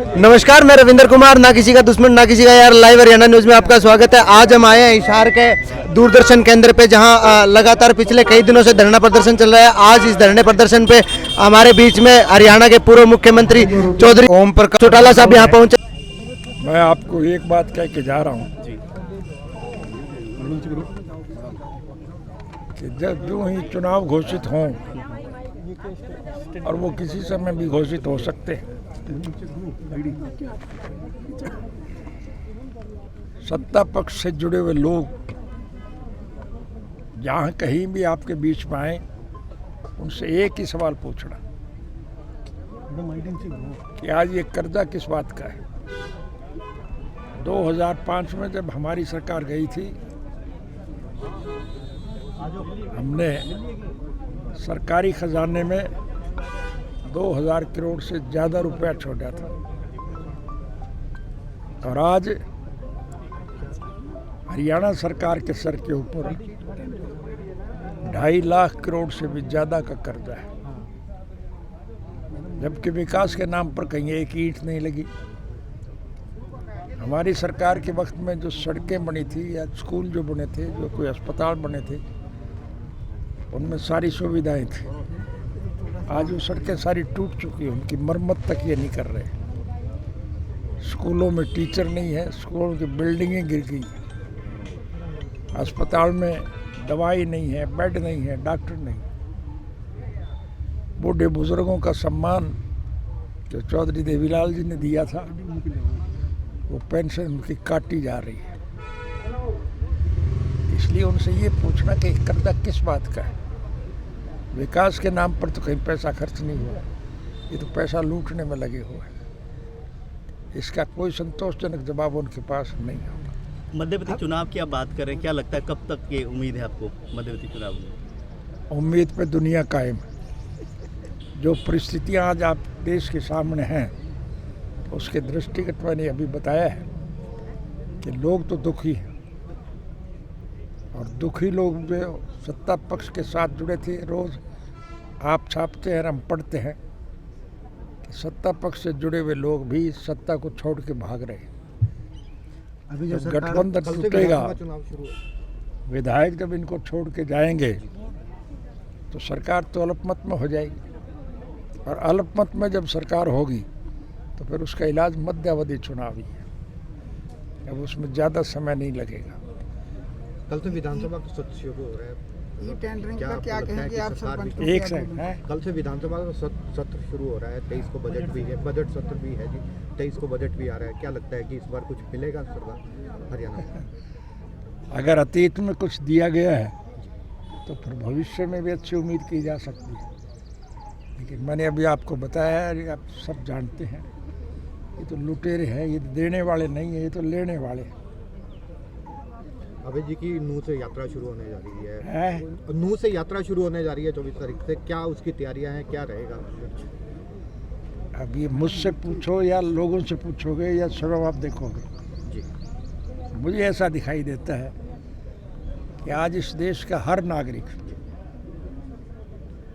नमस्कार, मैं रविंद्र कुमार, ना किसी का दुश्मन ना किसी का यार, लाइव हरियाणा न्यूज में आपका स्वागत है। आज हम आए हैं हिसार के दूरदर्शन केंद्र पे, जहां लगातार पिछले कई दिनों से धरना प्रदर्शन चल रहा है। आज इस धरने प्रदर्शन पे हमारे बीच में हरियाणा के पूर्व मुख्यमंत्री चौधरी ओम प्रकाश चौटाला साहब यहाँ पहुंचे। मैं आपको एक बात कह के जा रहा हूँ कि जब यूं ही चुनाव घोषित हों, और वो किसी समय भी घोषित हो सकते हैं, सत्ता पक्ष से जुड़े हुए लोग जहाँ कहीं भी आपके बीच में आए, उनसे एक ही सवाल पूछना कि आज ये कर्जा किस बात का है। 2005 में जब हमारी सरकार गई थी, हमने सरकारी खजाने में 2000 करोड़ से ज़्यादा रुपया छोड़ा था, और आज हरियाणा सरकार के सर के ऊपर 2.5 लाख करोड़ से भी ज़्यादा का कर्जा है, जबकि विकास के नाम पर कहीं एक ईंट नहीं लगी। हमारी सरकार के वक्त में जो सड़कें बनी थी या स्कूल जो बने थे, जो कोई अस्पताल बने थे, उनमें सारी सुविधाएं थी। आज वो सड़कें सारी टूट चुकी हैं, उनकी मरम्मत तक ये नहीं कर रहे। स्कूलों में टीचर नहीं है, स्कूलों की बिल्डिंगें गिर गई, अस्पताल में दवाई नहीं है, बेड नहीं है, डॉक्टर नहीं। बूढ़े बुजुर्गों का सम्मान जो चौधरी देवीलाल जी ने दिया था, वो पेंशन उनकी काटी जा रही है। इसलिए उनसे ये पूछना कि कर्जा किस बात का है। विकास के नाम पर तो कहीं पैसा खर्च नहीं हुआ, ये तो पैसा लूटने में लगे हुए हैं। इसका कोई संतोषजनक जवाब उनके पास नहीं होगा। मध्यवर्ती चुनाव की आप बात करें, क्या लगता है कब तक ये उम्मीद है आपको मध्यवर्ती चुनाव में? उम्मीद पे दुनिया कायम है। जो परिस्थितियां आज आप देश के सामने हैं, उसके दृष्टिगत मैंने अभी बताया है कि लोग तो दुखी हैं, और दुखी लोग जो सत्ता पक्ष के साथ जुड़े थे, रोज आप छापते हैं, हम पढ़ते हैं कि सत्ता पक्ष से जुड़े हुए लोग भी सत्ता को छोड़ के भाग रहे हैं। अभी जब गठबंधन टूटेगा, विधायक जब इनको छोड़ के जाएंगे, तो सरकार तो अल्पमत में हो जाएगी, और अल्पमत में जब सरकार होगी तो फिर उसका इलाज मध्यावधि चुनाव ही है। अब उसमें ज़्यादा समय नहीं लगेगा। कल तो विधानसभा का सत्र शुरू हो रहा है, ये टेंडरिंग का क्या कहेंगे आप? सरपंच एक सेकंड है, कल से विधानसभा का सत्र शुरू हो रहा है। 23 को बजट भी है, बजट सत्र भी है जी। 23 को बजट भी आ रहा है। क्या लगता है कि इस बार कुछ मिलेगा सरकार हरियाणा को? अगर अतीत में कुछ दिया गया है तो फिर भविष्य में भी अच्छी उम्मीद की जा सकती है। लेकिन मैंने अभी आपको बताया है, आप सब जानते हैं, ये तो लुटेरे हैं, ये देने वाले नहीं है, ये तो लेने वाले हैं। अभय जी की नूह से यात्रा शुरू होने जा रही है। नूह से यात्रा शुरू होने जा रही है 24 तारीख से। क्या उसकी तैयारियां हैं, क्या रहेगा? अब ये मुझसे पूछो या लोगों से पूछोगे या स्वयं आप देखोगे जी, मुझे ऐसा दिखाई देता है कि आज इस देश का हर नागरिक,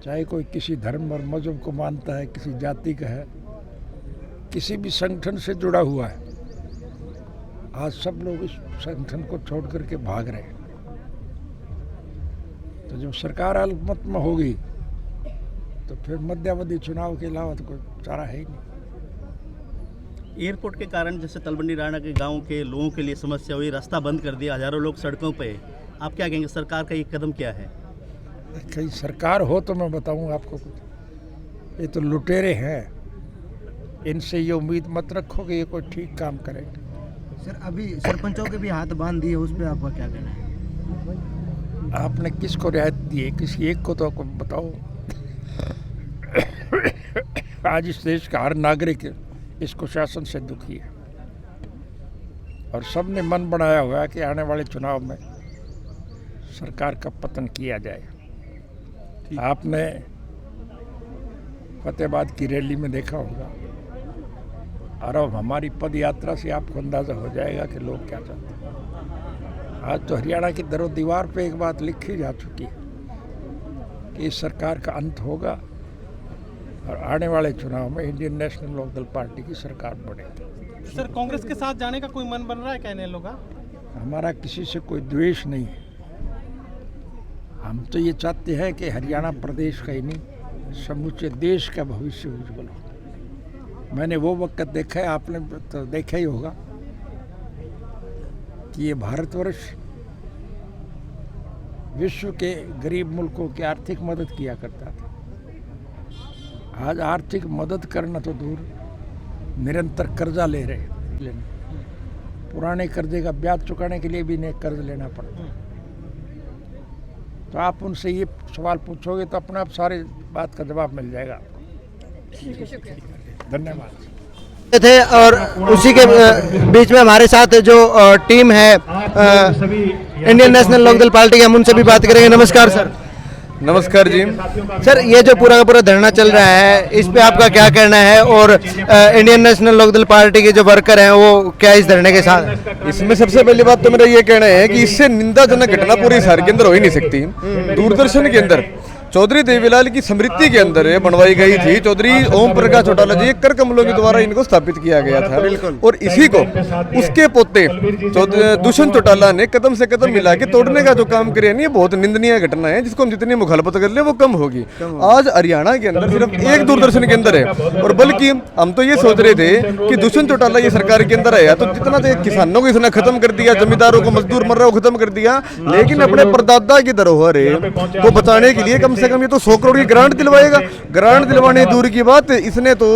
चाहे कोई किसी धर्म और मजहब को मानता है, किसी जाति का है, किसी भी संगठन से जुड़ा हुआ है, आज सब लोग इस संगठन को छोड़ करके भाग रहे हैं। तो जब सरकार अल्पमत में होगी तो फिर मध्यावधि चुनाव के अलावा तो कोई चारा है ही नहीं। एयरपोर्ट के कारण जैसे तलवंडी राणा के गांव के लोगों के लिए समस्या हुई, रास्ता बंद कर दिया, हजारों लोग सड़कों पे। आप क्या कहेंगे, सरकार का ये कदम क्या है? कहीं सरकार हो तो मैं बताऊं आपको कुछ। ये तो लुटेरे हैं, इनसे ये उम्मीद मत रखो कि ये कोई ठीक काम करेंगे। सर, अभी सरपंचों के भी हाथ बांध दिए, उस पर आपका क्या कहना है? आपने किसको रियायत दी है? किसी एक को तो आपको बताओ। आज इस देश का हर नागरिक इस कुशासन से दुखी है, और सबने मन बनाया हुआ है कि आने वाले चुनाव में सरकार का पतन किया जाए। आपने फतेहाबाद की रैली में देखा होगा, और अब हमारी पद यात्रा से आपको अंदाज़ा हो जाएगा कि लोग क्या चाहते हैं। आज तो हरियाणा की दरो दीवार पे एक बात लिखी जा चुकी है कि इस सरकार का अंत होगा और आने वाले चुनाव में इंडियन नेशनल लोकदल पार्टी की सरकार बनेगी। सर कांग्रेस के साथ जाने का कोई मन बन रहा है कहने लोग? हमारा किसी से कोई द्वेष नहीं है। हम तो ये चाहते हैं कि हरियाणा प्रदेश का ही नहीं समूचे देश का भविष्य उज्जवल हो। मैंने वो वक्त देखा है, आपने तो देखा ही होगा कि ये भारतवर्ष विश्व के गरीब मुल्कों की आर्थिक मदद किया करता था। आज आर्थिक मदद करना तो दूर, निरंतर कर्जा ले रहे। पुराने कर्जे का ब्याज चुकाने के लिए भी इन्हें कर्ज लेना पड़ता। तो आप उनसे ये सवाल पूछोगे तो अपने आप सारी बात का जवाब मिल जाएगा। धन्यवाद। थे और उसी के बीच में हमारे साथ जो टीम है इंडियन नेशनल लोकदल पार्टी की, हम उनसे भी बात करेंगे। नमस्कार सर। नमस्कार जी। सर ये जो पूरा का पूरा धरना चल रहा है, इस पे आपका क्या कहना है, और इंडियन नेशनल लोकदल पार्टी के जो वर्कर हैं वो क्या इस धरने के साथ? इसमें सबसे पहली बात तो मेरा ये कहना है कि इससे निंदाजनक घटना पूरी शहर के अंदर हो ही नहीं सकती। दूरदर्शन के अंदर चौधरी देवीलाल की स्मृति के अंदर बनवाई गई थी। चौधरी ओम प्रकाश चौटाला जी कर कमलों के द्वारा इनको स्थापित किया गया था, और इसी को उसके पोते दुष्यंत चौटाला ने कदम से कदम मिला के तोड़ने का जो काम करे, ये बहुत निंदनीय घटना है, जिसको हम जितनी मुखालफत कर ले वो कम होगी। आज हरियाणा के अंदर सिर्फ एक दूरदर्शन के अंदर है, और बल्कि हम तो ये सोच रहे थे कि दुष्यंत चौटाला ये सरकार के अंदर आया तो जितना तो किसानों को इसने खत्म कर दिया, जमींदारों को, मजदूर मर रहा को खत्म कर दिया, लेकिन अपने परदादा की धरोहर है वो बचाने के लिए कम से कम ये तो 100 करोड़ की ग्रांट दिलवाएगा। ग्रांट दिलवाने दूर की बात, इसने तो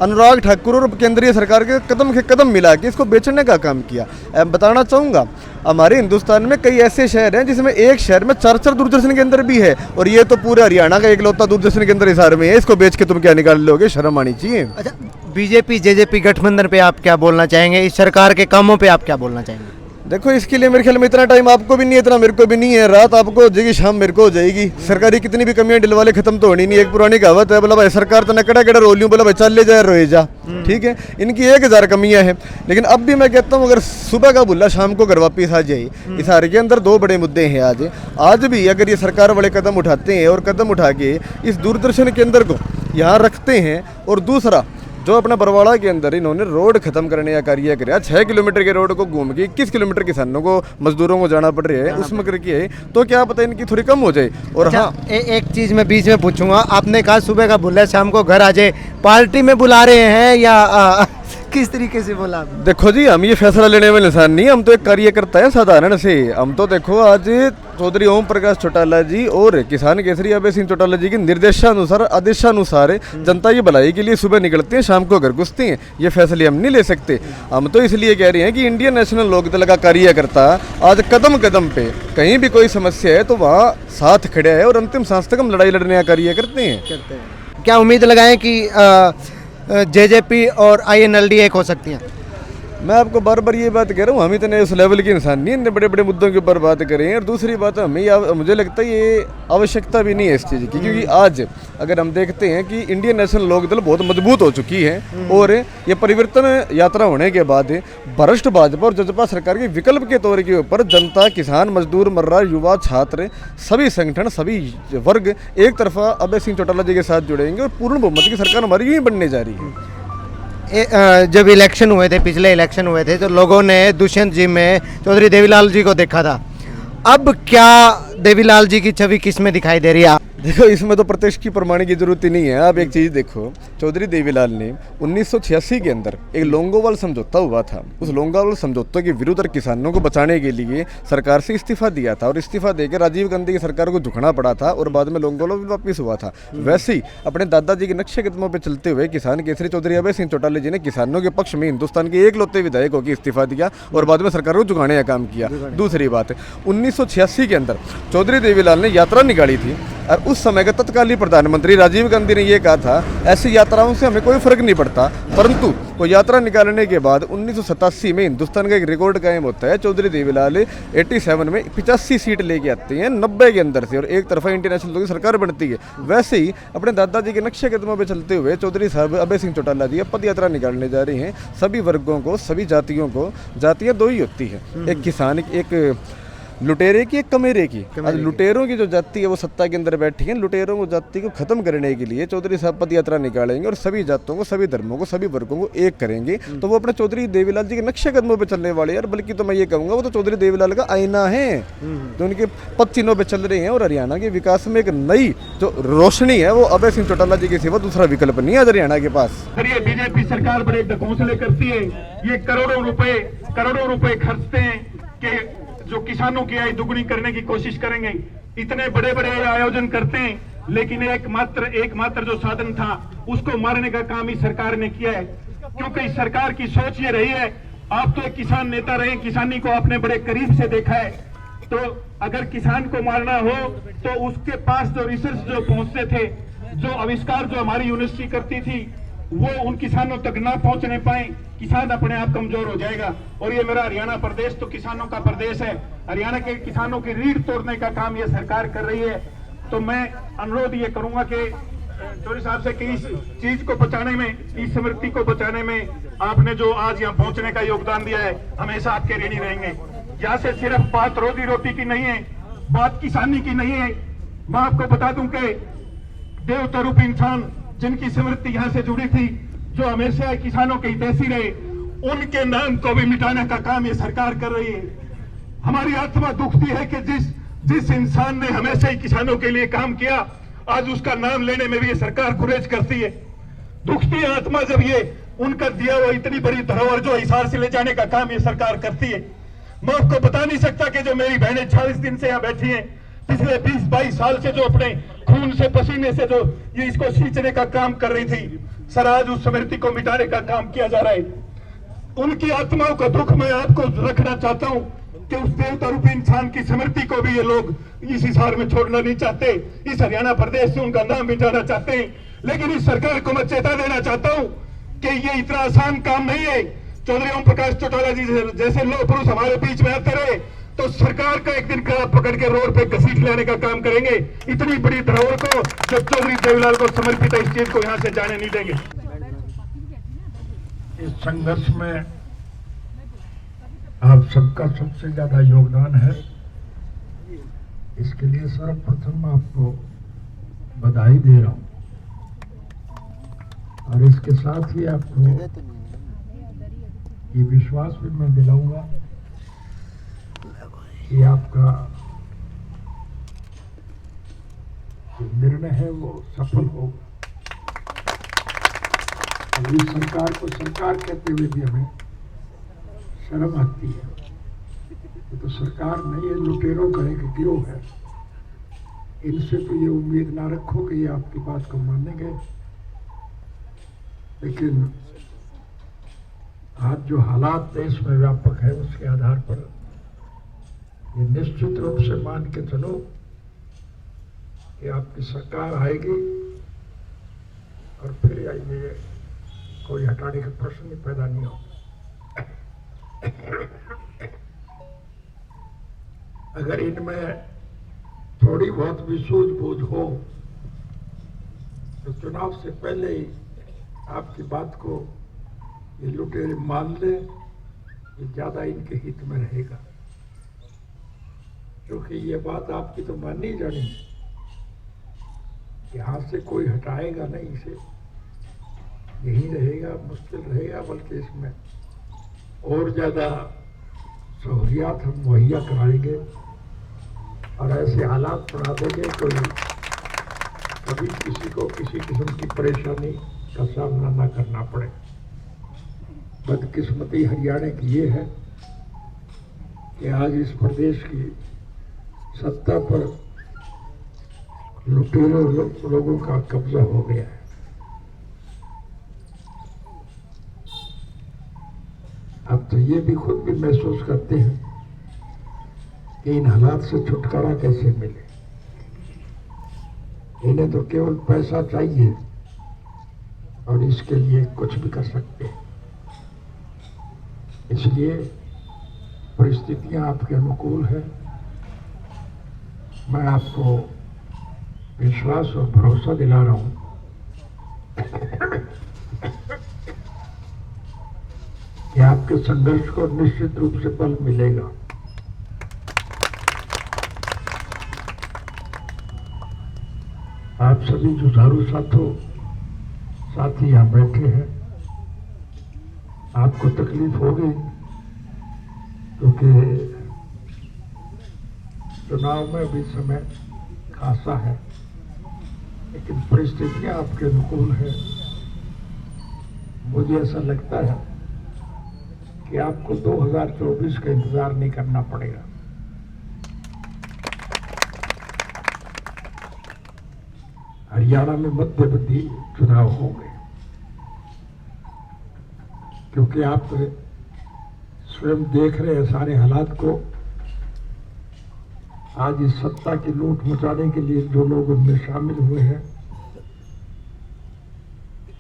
अनुराग ठाकुर और केंद्रीय सरकार के कदम मिला के इसको बेचने का काम किया। अब बताना चाहूंगा, हमारे हिंदुस्तान में कई ऐसे शहर हैं जिसमें एक शहर में 4 दूरदर्शन केंद्र भी है, और ये तो पूरे हरियाणा का इकलौता दूरदर्शन केंद्र हिसार में है। इसको बेच के तुम क्या निकाल लोगे? शर्म आनी चाहिए। अच्छा, बीजेपी जेजेपी गठबंधन पे आप क्या बोलना चाहेंगे? इस सरकार के कामों पे आप क्या बोलना चाहेंगे? देखो, इसके लिए मेरे ख्याल में इतना टाइम आपको भी नहीं है, इतना मेरे को भी नहीं है। रात आपको हो जाएगी, शाम मेरे को हो जाएगी। सरकारी कितनी भी कमियां दिलवाले खत्म तो होनी नहीं। एक पुरानी कहावत है, बोला भाई सरकार तो नकड़ा कड़ा रोलियों, बोला भाई चल ले जाए रोए जा। ठीक है, इनकी 1000 कमियां हैं, लेकिन अब भी मैं कहता हूं अगर सुबह का बुल्ला शाम को घर वापिस आ जाए। इस हार के अंदर 2 बड़े मुद्दे हैं। आज भी अगर ये सरकार वाले कदम उठाते हैं और कदम उठा के इस दूरदर्शन केंद्र को यहाँ रखते हैं, और दूसरा जो अपना बरवाड़ा के अंदर इन्होंने रोड खत्म करने का कार्य किया, 6 किलोमीटर के रोड को घूम के 21 किलोमीटर किसानों को, मजदूरों को जाना पड़ रहा है, उसमें करके है, तो क्या पता इनकी थोड़ी कम हो जाए। और अच्छा, हाँ, एक चीज मैं बीच में पूछूंगा, आपने कहा सुबह का बुला शाम को घर आ जाए, पार्टी में बुला रहे हैं या किस तरीके से बोला? देखो जी, हम ये फैसला लेने वाले इंसान नहीं, हम तो एक कार्यकर्ता है साधारण से। हम तो देखो आज चौधरी ओम प्रकाश चौटाला जी और किसान केसरी अभय सिंह चौटाला जी के निर्देशानुसार, आदेशानुसार जनता की भलाई के लिए सुबह निकलते हैं, शाम को घर घुसते हैं। ये फैसले हम नहीं ले सकते। हम तो इसलिए कह रहे हैं कि इंडियन नेशनल लोकदल का कार्यकर्ता आज कदम कदम पे कहीं भी कोई समस्या है तो वहाँ साथ खड़े है, और अंतिम सांस तक हम लड़ाई लड़ने का कार्य करते हैं। क्या उम्मीद लगाएं कि जेजेपी और INLD एक हो सकती हैं? मैं आपको बार बार ये बात कह रहा हूँ, हम इतने उस लेवल के इंसान नहीं, इतने बड़े बड़े मुद्दों के ऊपर बात करें। और दूसरी बात, हमें मुझे लगता है ये आवश्यकता भी नहीं है इस चीज़ की, क्योंकि आज अगर हम देखते हैं कि इंडियन नेशनल लोकदल बहुत मजबूत हो चुकी है, और ये परिवर्तन यात्रा होने के बाद भ्रष्ट भाजपा और जजपा सरकार के विकल्प के तौर के ऊपर जनता, किसान, मजदूर, मर्रा, युवा, छात्र, सभी संगठन, सभी वर्ग एक तरफा अभय सिंह चौटाला जी के साथ जुड़ेंगे, और पूर्ण बहुमत की सरकार हमारी यूँ ही बनने जा रही है। जब इलेक्शन हुए थे, पिछले इलेक्शन हुए थे, तो लोगों ने दुष्यंत जी में चौधरी देवीलाल जी को देखा था। अब क्या देवीलाल जी की छवि किस में दिखाई दे रही है? देखो, इसमें तो प्रत्यक्ष की प्रमाण की जरूरत ही नहीं है। आप एक चीज़ देखो, चौधरी देवीलाल ने 1986 के अंदर एक लोंगोवाल समझौता हुआ था। उस लोंगोवाल समझौते के विरुद्ध और किसानों को बचाने के लिए सरकार से इस्तीफा दिया था, और इस्तीफा देकर राजीव गांधी की सरकार को झुकना पड़ा था, और बाद में लोंगोवाल वापस हुआ था। वैसे ही अपने दादाजी के नक्शे कदमों पर चलते हुए किसान केसरी चौधरी अभय सिंह चौटाला जी ने किसानों के पक्ष में हिंदुस्तान के एकलौते विधायक होकर इस्तीफा दिया, और बाद में सरकार को झुकाने का काम किया। दूसरी बात, 1986 के अंदर चौधरी देवीलाल ने यात्रा निकाली थी, और उस समय का तत्कालीन प्रधानमंत्री राजीव गांधी ने यह कहा था, ऐसी यात्राओं से हमें कोई फर्क नहीं पड़ता। परंतु वो यात्रा निकालने के बाद 1987 में हिंदुस्तान का एक रिकॉर्ड कायम होता है। चौधरी देवीलाल 87 में 85 सीट लेके आते हैं 90 के अंदर से, और एक तरफा इंडियन नेशनल लोकदल सरकार बनती है। वैसे ही अपने दादाजी के नक्शे कदमों पर चलते हुए चौधरी साहब अभय सिंह चौटाला जी पद यात्रा निकालने जा रहे हैं। सभी वर्गों को, सभी जातियों को, जातियाँ 2 ही होती हैं, एक किसान, एक लुटेरे की एक कमेरे की। आज लुटेरों की जो जाति है वो सत्ता के अंदर बैठी है, लुटेरों को जाति को खत्म करने के लिए चौधरी साहब पद यात्रा निकालेंगे और सभी जातों को, सभी धर्मों को, सभी वर्गों को एक करेंगे। तो वो अपने चौधरी देवीलाल जी के नक्शे कदमों पे चलने वाले यार, बल्कि तो मैं ये कहूँगा वो तो चौधरी देवीलाल का आईना है जो उनके पद चिन्हों पे चल रहे हैं। और हरियाणा के विकास में एक नई जो रोशनी है वो अभय सिंह चौटाला जी के सिवा दूसरा विकल्प नहीं है हरियाणा के पास। अगर ये बीजेपी सरकार बड़े ढकोसले करती है, ये करोड़ों रुपए खर्चते हैं कि जो किसानों की आय दुगनी करने की कोशिश करेंगे, इतने बड़े बड़े आयोजन करते हैं, लेकिन एकमात्र जो साधन था उसको मारने का काम इस सरकार ने किया है। क्योंकि इस सरकार की सोच ये रही है, आप तो एक किसान नेता रहे, किसानी को आपने बड़े करीब से देखा है, तो अगर किसान को मारना हो तो उसके पास जो रिसर्च जो पहुंचते थे, जो आविष्कार जो हमारी यूनिवर्सिटी करती थी, वो उन किसानों तक ना पहुंचने पाए, किसान अपने आप कमजोर हो जाएगा। और ये मेरा हरियाणा प्रदेश तो किसानों का प्रदेश है, हरियाणा के किसानों की रीढ़ तोड़ने का काम ये सरकार कर रही है। तो मैं अनुरोध ये करूंगा कि चौधरी साहब से कि इस चीज को बचाने में, इस स्मृति को बचाने में आपने जो आज यहाँ पहुंचने का योगदान दिया है, हमेशा आपके ऋणी रहेंगे। यहाँ से सिर्फ बात रोजी रोटी की नहीं है, बात किसानी की नहीं है। मैं आपको बता दूं कि देवता रूपी इंसान जिनकी स्मृति यहाँ से जुड़ी थी, जो हमेशा किसानों के हितैषी रहे, उनके नाम को भी मिटाने का काम ये सरकार कर रही है। हमारी आत्मा दुखती है कि जिस इंसान ने हमेशा ही किसानों के लिए काम किया, आज उसका नाम लेने में भी ये सरकार गुरेज करती है। दुखती है आत्मा जब ये उनका दिया हुआ इतनी बड़ी धरोहर जो हिसार से ले जाने का काम ये सरकार करती है। मैं आपको बता नहीं सकता कि जो मेरी बहनें 40 दिन से यहाँ बैठी हैं, पिछले 20-22 साल से जो अपने खून से पसीने से जो ये इसको सींचने का काम कर रही थी, सर आज उस स्मृति को मिटाने का काम किया जा रहा है। उनकी आत्माओं का दुख मैं आपको रखना चाहता हूं कि उस देवता रूपी इंसान की स्मृति को भी ये लोग इस हिसार में छोड़ना नहीं चाहते, इस हरियाणा प्रदेश से उनका नाम मिटाना चाहते हैं। लेकिन इस सरकार को मैं चेता देना चाहता हूं कि ये इतना आसान काम नहीं है। चौधरी ओम प्रकाश चौटाला जी जैसे लोग पुरुष हमारे बीच में आते रहे तो सरकार का एक दिन कड़ा पकड़ के रोड पे घसीट लाने का काम करेंगे। इतनी बड़ी धरोहर को जो चौधरी देवीलाल को समर्पित है, इस चीज को यहाँ से जाने नहीं देंगे। इस संघर्ष में आप सबका सबसे ज्यादा योगदान है, इसके लिए सर्वप्रथम आपको बधाई दे रहा हूं। और इसके साथ ही आपको ये विश्वास भी मैं दिलाऊंगा कि आपका जो निर्णय है वो सफल होगा। और इस सरकार को सरकार कहते हुए भी हमें शर्म आती है। ये तो सरकार नहीं, ये लुटेरों का एक गिरोह है। इनसे तो ये उम्मीद ना रखो कि ये आपकी बात को मानेंगे। लेकिन आज जो हालात देश में व्यापक है उसके आधार पर ये निश्चित रूप से मान के चलो कि आपकी सरकार आएगी और फिर ये कोई हटाने का प्रश्न ही पैदा नहीं होगा। अगर इनमें थोड़ी बहुत भी सूझबूझ हो तो चुनाव से पहले ही आपकी बात को ये लुटेरे मान ले, ये ज्यादा इनके हित में रहेगा। क्योंकि ये बात आपकी तो मानी जानी, यहाँ से कोई हटाएगा नहीं, इसे यही रहेगा, मुश्किल रहेगा, बल्कि इसमें और ज्यादा सहूलियात हम मुहैया कराएंगे और ऐसे हालात बना देंगे कोई कभी किसी को किसी किस्म की परेशानी का सामना ना करना पड़े। बदकिस्मती हरियाणा की ये है कि आज इस प्रदेश की सत्ता पर लुटेरों लोगों का कब्जा हो गया है। अब तो ये भी खुद भी महसूस करते हैं कि इन हालात से छुटकारा कैसे मिले। इन्हें तो केवल पैसा चाहिए और इसके लिए कुछ भी कर सकते हैं। इसलिए परिस्थितियां आपके अनुकूल है। मैं आपको विश्वास और भरोसा दिला रहा हूं कि आपके संघर्ष को निश्चित रूप से बल मिलेगा। आप सभी जुझारू साथी यहाँ बैठे हैं, आपको तकलीफ होगी क्योंकि चुनाव में भी समय खासा है, लेकिन परिस्थितियां आपके अनुकूल है। मुझे ऐसा लगता है कि आपको 2024 का इंतजार नहीं करना पड़ेगा। हरियाणा में मध्यवर्ती चुनाव होंगे क्योंकि आप स्वयं देख रहे हैं सारे हालात को। आज इस सत्ता की लूट मचाने के लिए जो लोग उनमें शामिल हुए हैं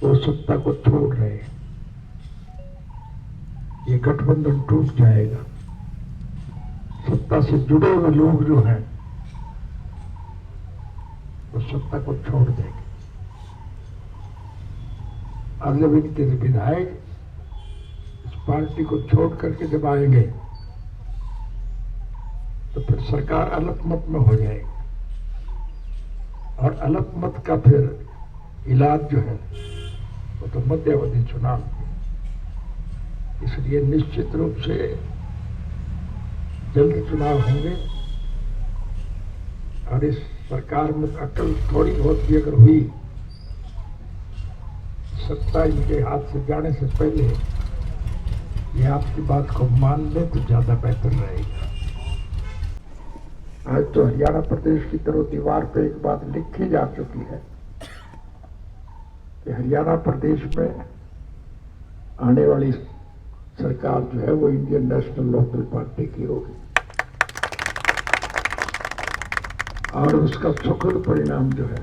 वो सत्ता को छोड़ रहे हैं। ये गठबंधन टूट जाएगा। सत्ता से जुड़े हुए लोग जो हैं वो सत्ता को छोड़ देंगे। और जब इनके विधायक इस पार्टी को छोड़ करके जब आएंगे तो फिर सरकार अल्पमत में हो जाएगी और अल्पमत का फिर इलाज जो है वो तो मध्यावधि चुनाव। इसलिए निश्चित रूप से जल्द चुनाव होंगे और इस सरकार में अकल थोड़ी बहुत भी अगर हुई, सत्ता इनके हाथ से जाने से पहले ये आपकी बात को मान ले तो ज्यादा बेहतर रहेगा। आज तो हरियाणा प्रदेश की तरफ दीवार पे एक बात लिखी जा चुकी है कि हरियाणा प्रदेश में आने वाली सरकार जो है वो इंडियन नेशनल लोकदल पार्टी की होगी और उसका सुखद परिणाम जो है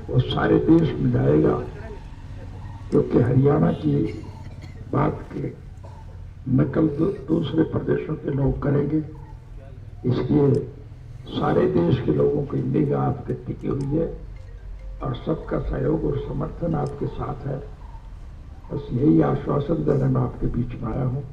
वो सारे देश में जाएगा क्योंकि हरियाणा की बात की नकल दूसरे प्रदेशों के लोग करेंगे। इसलिए सारे देश के लोगों की निगाह आप पे टिकी हुई है और सबका सहयोग और समर्थन आपके साथ है। बस यही आश्वासन देने मैं आपके बीच में आया हूँ।